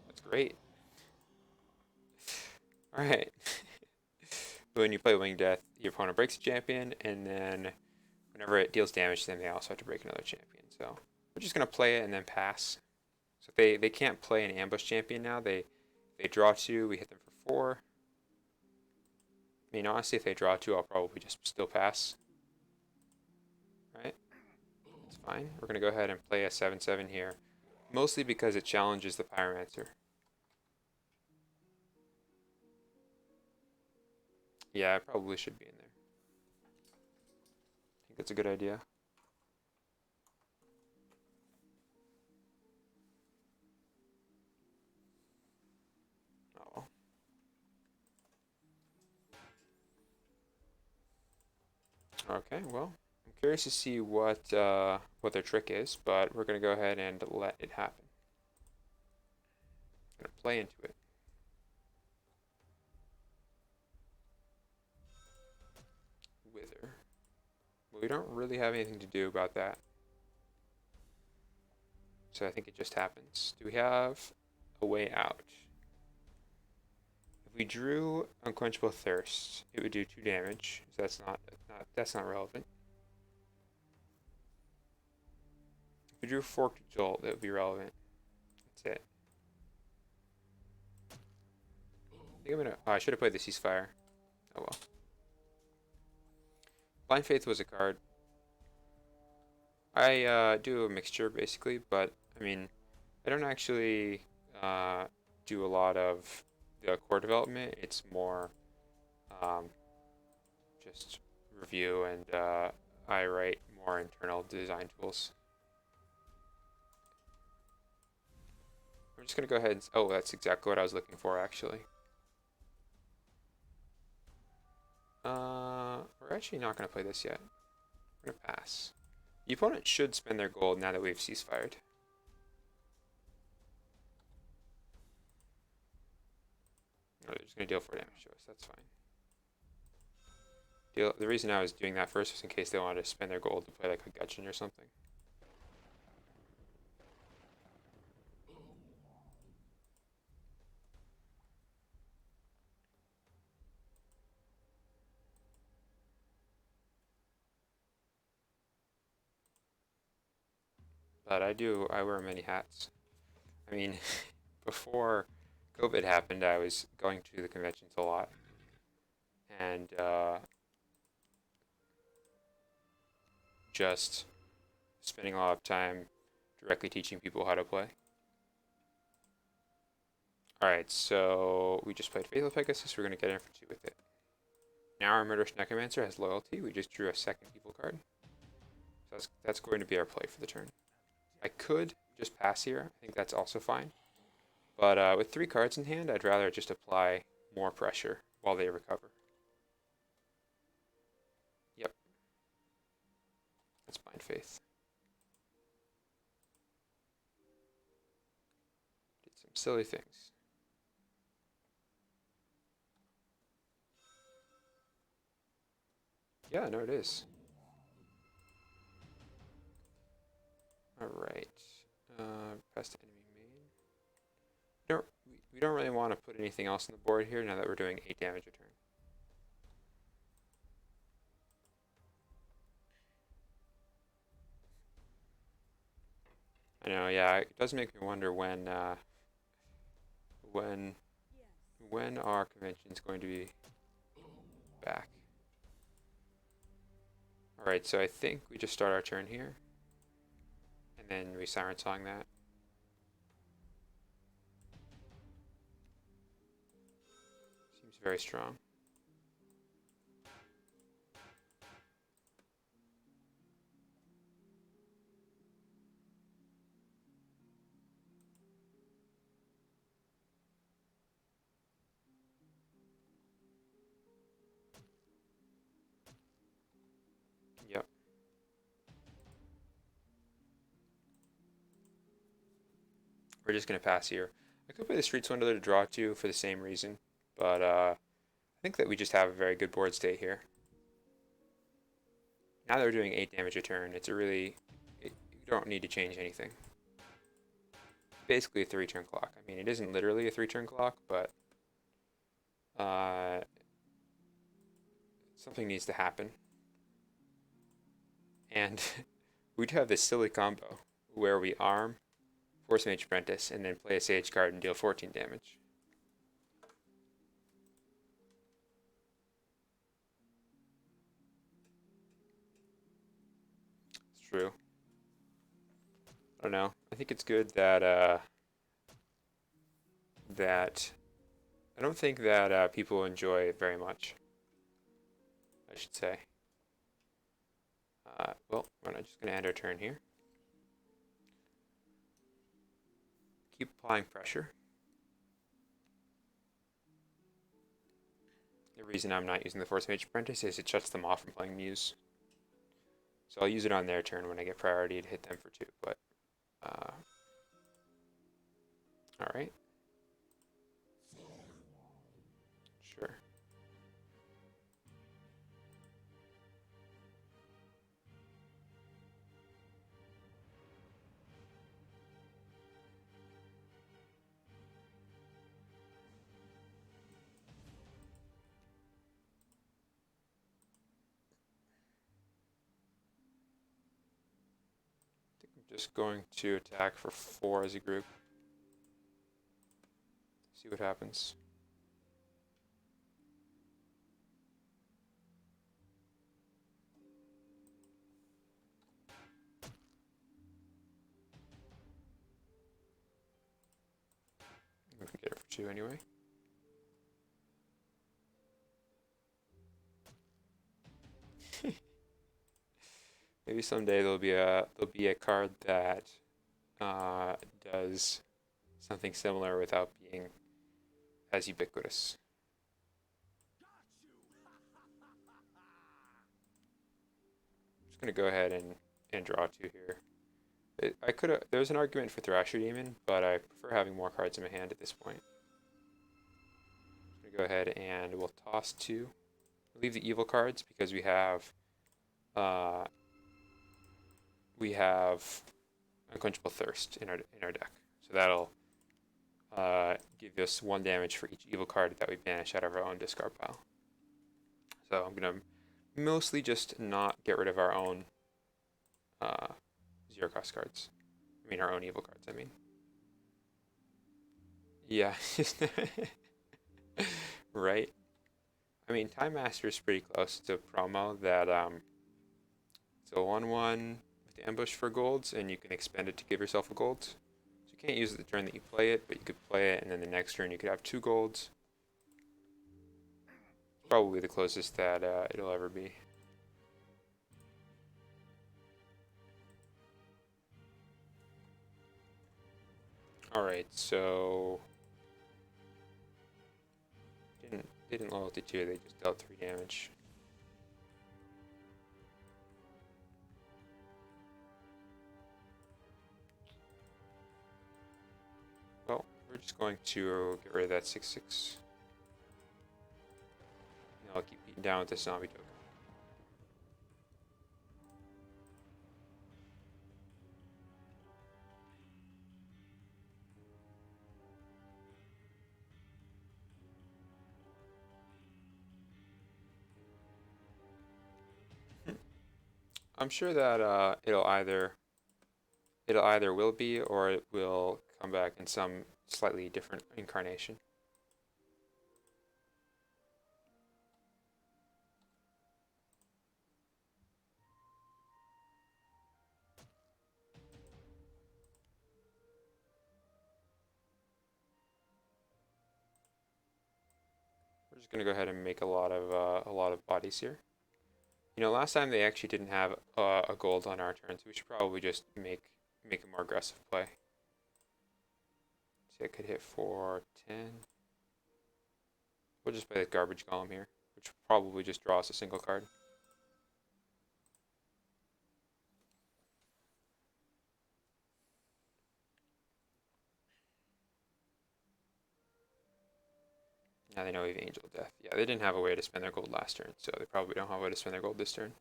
That's great. Alright. When you play Winged Death, your opponent breaks a champion, and then whenever it deals damage to them, they also have to break another champion. So we're just going to play it and then pass. So if they can't play an ambush champion now, they draw two, we hit them for 4. I mean, honestly, if they draw two, I'll probably just still pass. Right? It's fine. We're going to go ahead and play a 7/7 here. Mostly because it challenges the Pyromancer. Yeah, I probably should be in there. I think that's a good idea. Oh well. Okay, well, I'm curious to see what their trick is, but we're gonna go ahead and let it happen. Gonna play into it. Wither. Well, we don't really have anything to do about that, so I think it just happens. Do we have a way out? If we drew Unquenchable Thirst, it would do 2 damage. So that's not relevant. If we drew Forked Jolt, that would be relevant. That's it. I think I'm gonna. Oh, I should have played the Ceasefire. Oh well. Blind Faith was a card. I do a mixture basically, but I mean, I don't actually do a lot of the core development. It's more um, just review, and I write more internal design tools. I'm just gonna go ahead and, oh, that's exactly what I was looking for actually. We're actually not gonna play this yet. We're gonna pass. The opponent should spend their gold now that we've ceasefired. No, they're just gonna deal 4 damage to us. That's fine. The reason I was doing that first was in case they wanted to spend their gold to play like a Gutchin or something. But I wear many hats. I mean, before COVID happened, I was going to the conventions a lot. And just spending a lot of time directly teaching people how to play. Alright, so we just played Faithful Pegasus. We're going to get in for 2 with it. Now our Murderous Necromancer has Loyalty. We just drew a second evil card. So that's going to be our play for the turn. I could just pass here. I think that's also fine. But with 3 cards in hand, I'd rather just apply more pressure while they recover. Yep. That's Blind Faith. Did some silly things. Yeah, no, it is. Alright. Press enemy main. We don't really want to put anything else on the board here now that we're doing 8 damage a turn. I know, yeah, it does make me wonder when our convention's going to be back. Alright, so I think we just start our turn here. And then we Siren Song that. Seems very strong. Yep. We're just going to pass here. I could play the Street Swindler to draw 2 for the same reason. But I think that we just have a very good board state here. Now that we're doing 8 damage a turn, you don't need to change anything. Basically a 3-turn clock. I mean, it isn't literally a 3-turn clock, but something needs to happen. And we do have this silly combo where we arm Force Mage Apprentice and then play a Sage card and deal 14 damage. It's true. I don't know. I think it's good that I don't think that people enjoy it very much. I should say. Well, we're not just gonna end our turn here. Keep applying pressure. The reason I'm not using the Force Mage Apprentice is it shuts them off from playing Muse. So I'll use it on their turn when I get priority to hit them for 2. But all right, sure. I'm just going to attack for 4 as a group. See what happens. We can get it for 2 anyway. Maybe someday there'll be a card that does something similar without being as ubiquitous. I'm just gonna go ahead and draw 2 here. I could have. There's an argument for Thrasher Demon, but I prefer having more cards in my hand at this point. I'm gonna go ahead and we'll toss 2. We'll leave the evil cards because uh, we have Unquenchable Thirst in our deck, so that'll give us 1 damage for each evil card that we banish out of our own discard pile. So I'm gonna mostly just not get rid of our own 0-cost cards. I mean our own evil cards. I mean. Yeah. Right. I mean, Time Master is pretty close to promo that it's a 1/1 with ambush for golds, and you can expend it to give yourself a gold. So you can't use it the turn that you play it, but you could play it, and then the next turn you could have 2 golds. Probably the closest that it'll ever be. All right, so they didn't loyalty 2, they just dealt 3 damage. Well, we're just going to get rid of that 6/6. And I'll keep beating down with this zombie token. I'm sure that it'll either will be or it will come back in some slightly different incarnation. We're just gonna go ahead and make a lot of bodies here. You know, last time they actually didn't have a gold on our turn, so we should probably just make a more aggressive play. See, I could hit for 10. We'll just play the garbage golem here, which probably just draws a single card. Now they know we have Angel of Death. Yeah, they didn't have a way to spend their gold last turn, so they probably don't have a way to spend their gold this turn.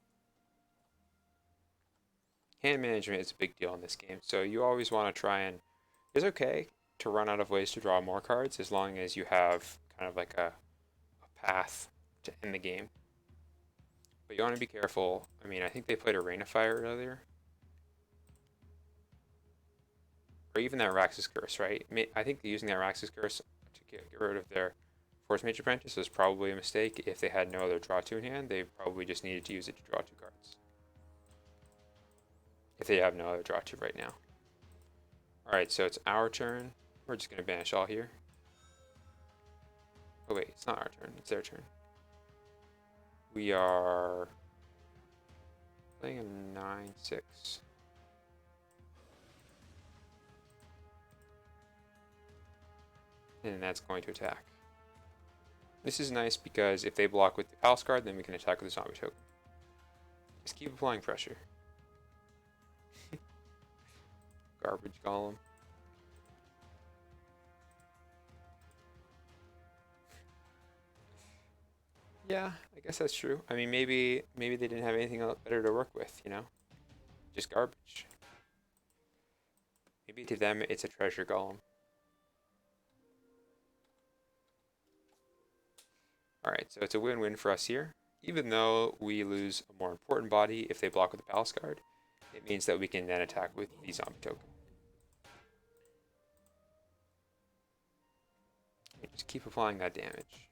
Hand management is a big deal in this game, so you always want to try and... It's okay to run out of ways to draw more cards as long as you have kind of like a path to end the game. But you want to be careful. I mean, I think they played a Rain of Fire earlier. Or even that Raxus Curse, right? I think using that Raxus Curse to get rid of their Force Mage Apprentice was probably a mistake. If they had no other draw 2 in hand, they probably just needed to use it to draw 2 cards. If they have no other draw 2 right now. Alright, so it's our turn. We're just going to banish all here. Oh wait, it's not our turn, it's their turn. We are playing a 9/6. And that's going to attack. This is nice because if they block with the Palace card, then we can attack with the zombie token. Just keep applying pressure. Garbage golem. Yeah, I guess that's true. I mean, maybe they didn't have anything else better to work with, you know? Just garbage. Maybe to them it's a treasure golem. Alright, so it's a win-win for us here. Even though we lose a more important body if they block with a Palace Guard, it means that we can then attack with the zombie token. Just keep applying that damage.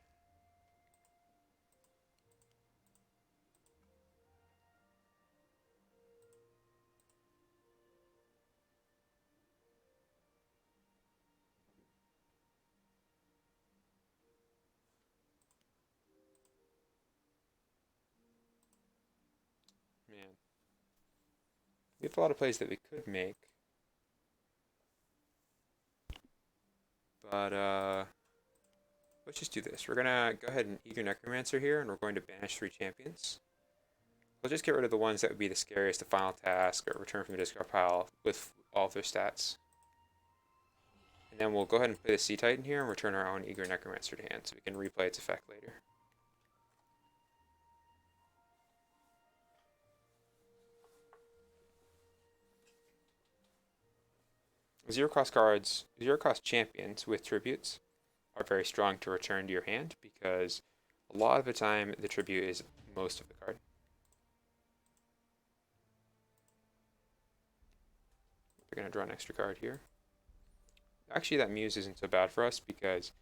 Man. We have a lot of plays that we could make. But let's just do this. We're gonna go ahead and Eager Necromancer here, and we're going to banish 3 champions. We'll just get rid of the ones that would be the scariest, the final task, or return from the discard pile with all of their stats. And then we'll go ahead and play the Sea Titan here and return our own Eager Necromancer to hand so we can replay its effect later. Zero-cost cards, zero-cost champions with tributes are very strong to return to your hand because a lot of the time the tribute is most of the card. We're going to draw an extra card here. Actually, that Muse isn't so bad for us because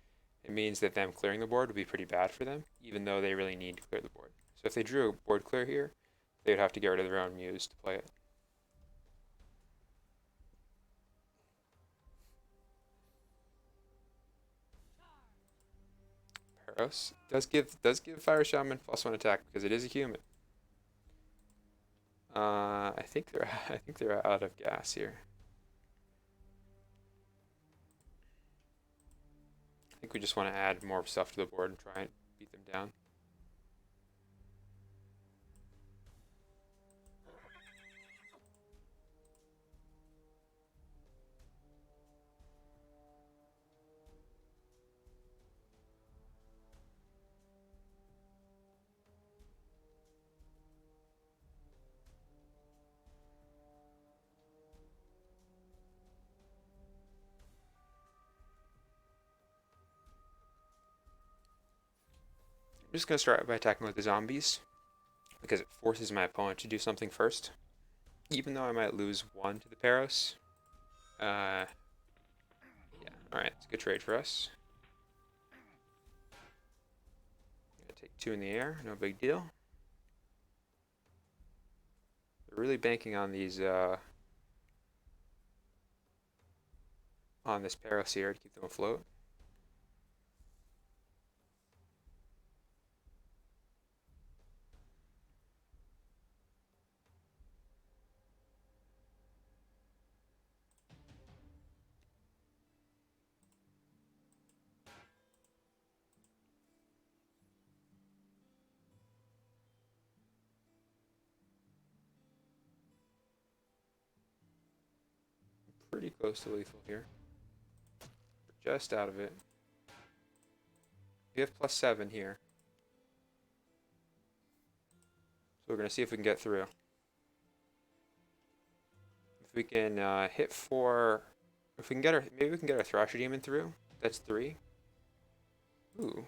it means that them clearing the board would be pretty bad for them, even though they really need to clear the board. So if they drew a board clear here, they would have to get rid of their own Muse to play it. Paros does give Fire Shaman +1 attack because it is a human. I think they're out of gas here. I think we just want to add more stuff to the board and try and beat them down. I'm just going to start by attacking with the zombies because it forces my opponent to do something first. Even though I might lose 1 to the Paros. Yeah, alright, it's a good trade for us. I'm gonna take 2 in the air, no big deal. They're really banking on these, on this Paros here to keep them afloat. Pretty close to lethal here. We're just out of it. We have +7 here. So we're going to see if we can get through. If we can hit 4... If we can get our... Maybe we can get our Thrasher Demon through. That's 3. Ooh.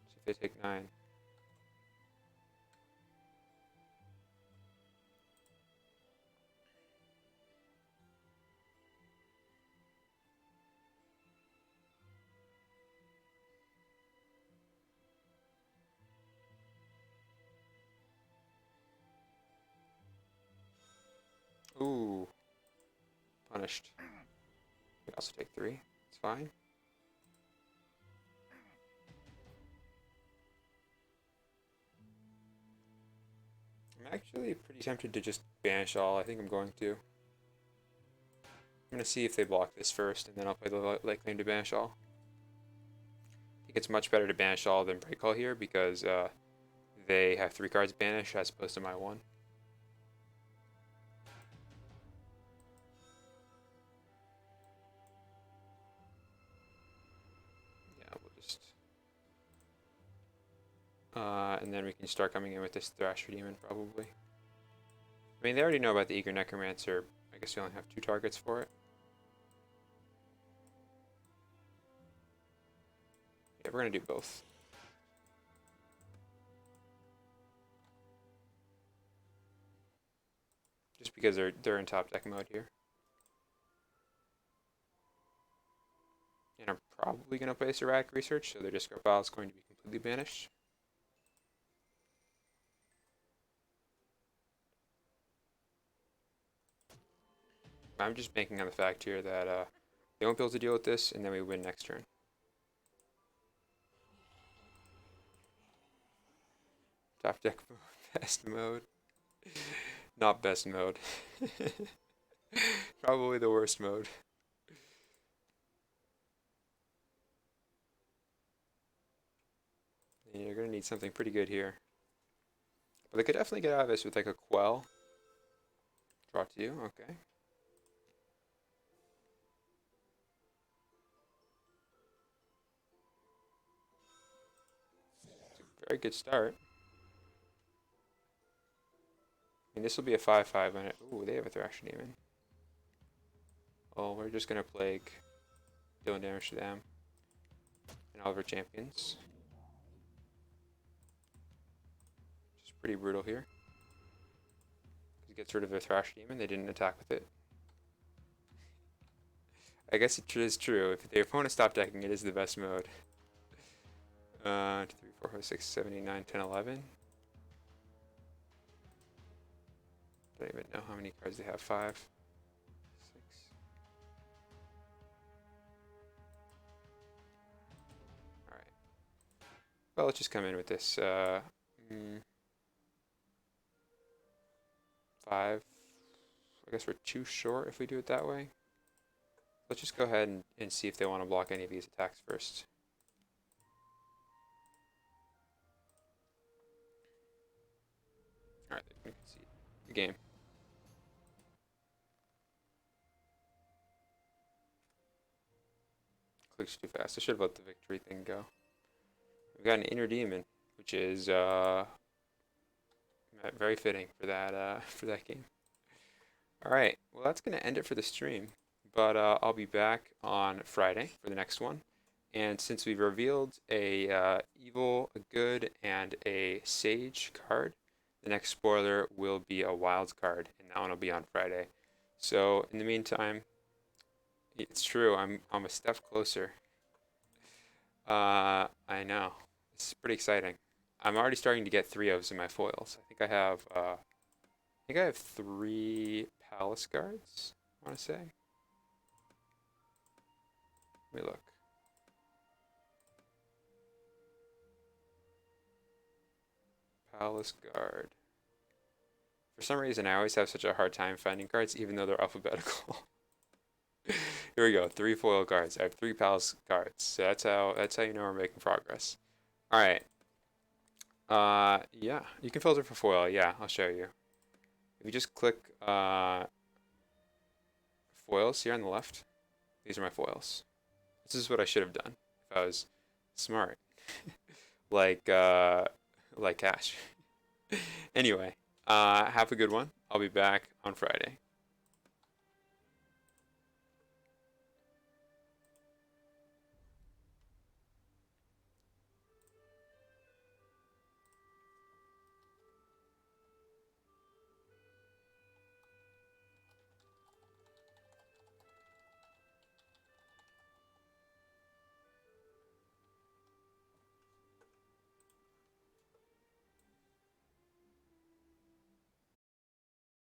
See if they take 9. Ooh. Punished. We also take 3. It's fine. I'm actually pretty tempted to just banish all. I think I'm going to. gonna see if they block this first, and then I'll play the late claim to banish all. I think it's much better to banish all than break all here because they have 3 cards banished as opposed to my 1. Yeah, we'll just... and then we can start coming in with this Thrasher Demon, probably. I mean, they already know about the Eager Necromancer. I guess we only have 2 targets for it. Yeah, we're gonna do both. Just because they're in top deck mode here. And I'm probably gonna play Erratic Research, so their discard pile is going to be completely banished. I'm just banking on the fact here that they won't be able to deal with this, and then we win next turn. Top deck mode, best mode. Not best mode. Probably the worst mode. And you're gonna need something pretty good here. But they could definitely get out of this with like a Quell. Draw 2, okay. It's a very good start. I mean, this will be a 5/5 on it. Ooh, they have a Thrasher Demon. Oh, we're just gonna Plague, dealing damage to them. And all of our champions. Just pretty brutal here. He gets rid of their Thrasher Demon, they didn't attack with it. I guess it is true. If the opponent stopped decking, it is the best mode. 2, 3, 4, 5, 6, 7, 8, 9, 10, 11. Don't even know how many cards they have. 5, 6. Alright. Well, let's just come in with this. 5. I guess we're too short if we do it that way. Let's just go ahead and see if they want to block any of these attacks first. Alright, they can concede the game. Clicks too fast. I should have let the victory thing go. We've got an Inner Demon, which is very fitting for that game. Alright, well that's going to end it for the stream. But I'll be back on Friday for the next one. And since we've revealed a evil, a good, and a sage card, the next spoiler will be a wild card, and that one will be on Friday. So in the meantime, it's true, I'm a step closer. I know. It's pretty exciting. I'm already starting to get 3-ofs in my foils. I think I have 3 Palace Guards, I want to say. Let me look. Palace Guard. For some reason, I always have such a hard time finding cards, even though they're alphabetical. Here we go. 3 foil cards. I have 3 Palace cards. So that's how you know we're making progress. All right. Yeah, you can filter for foil. Yeah, I'll show you. If you just click foils here on the left, these are my foils. This is what I should have done if I was smart, like Cash. Anyway, have a good one. I'll be back on Friday.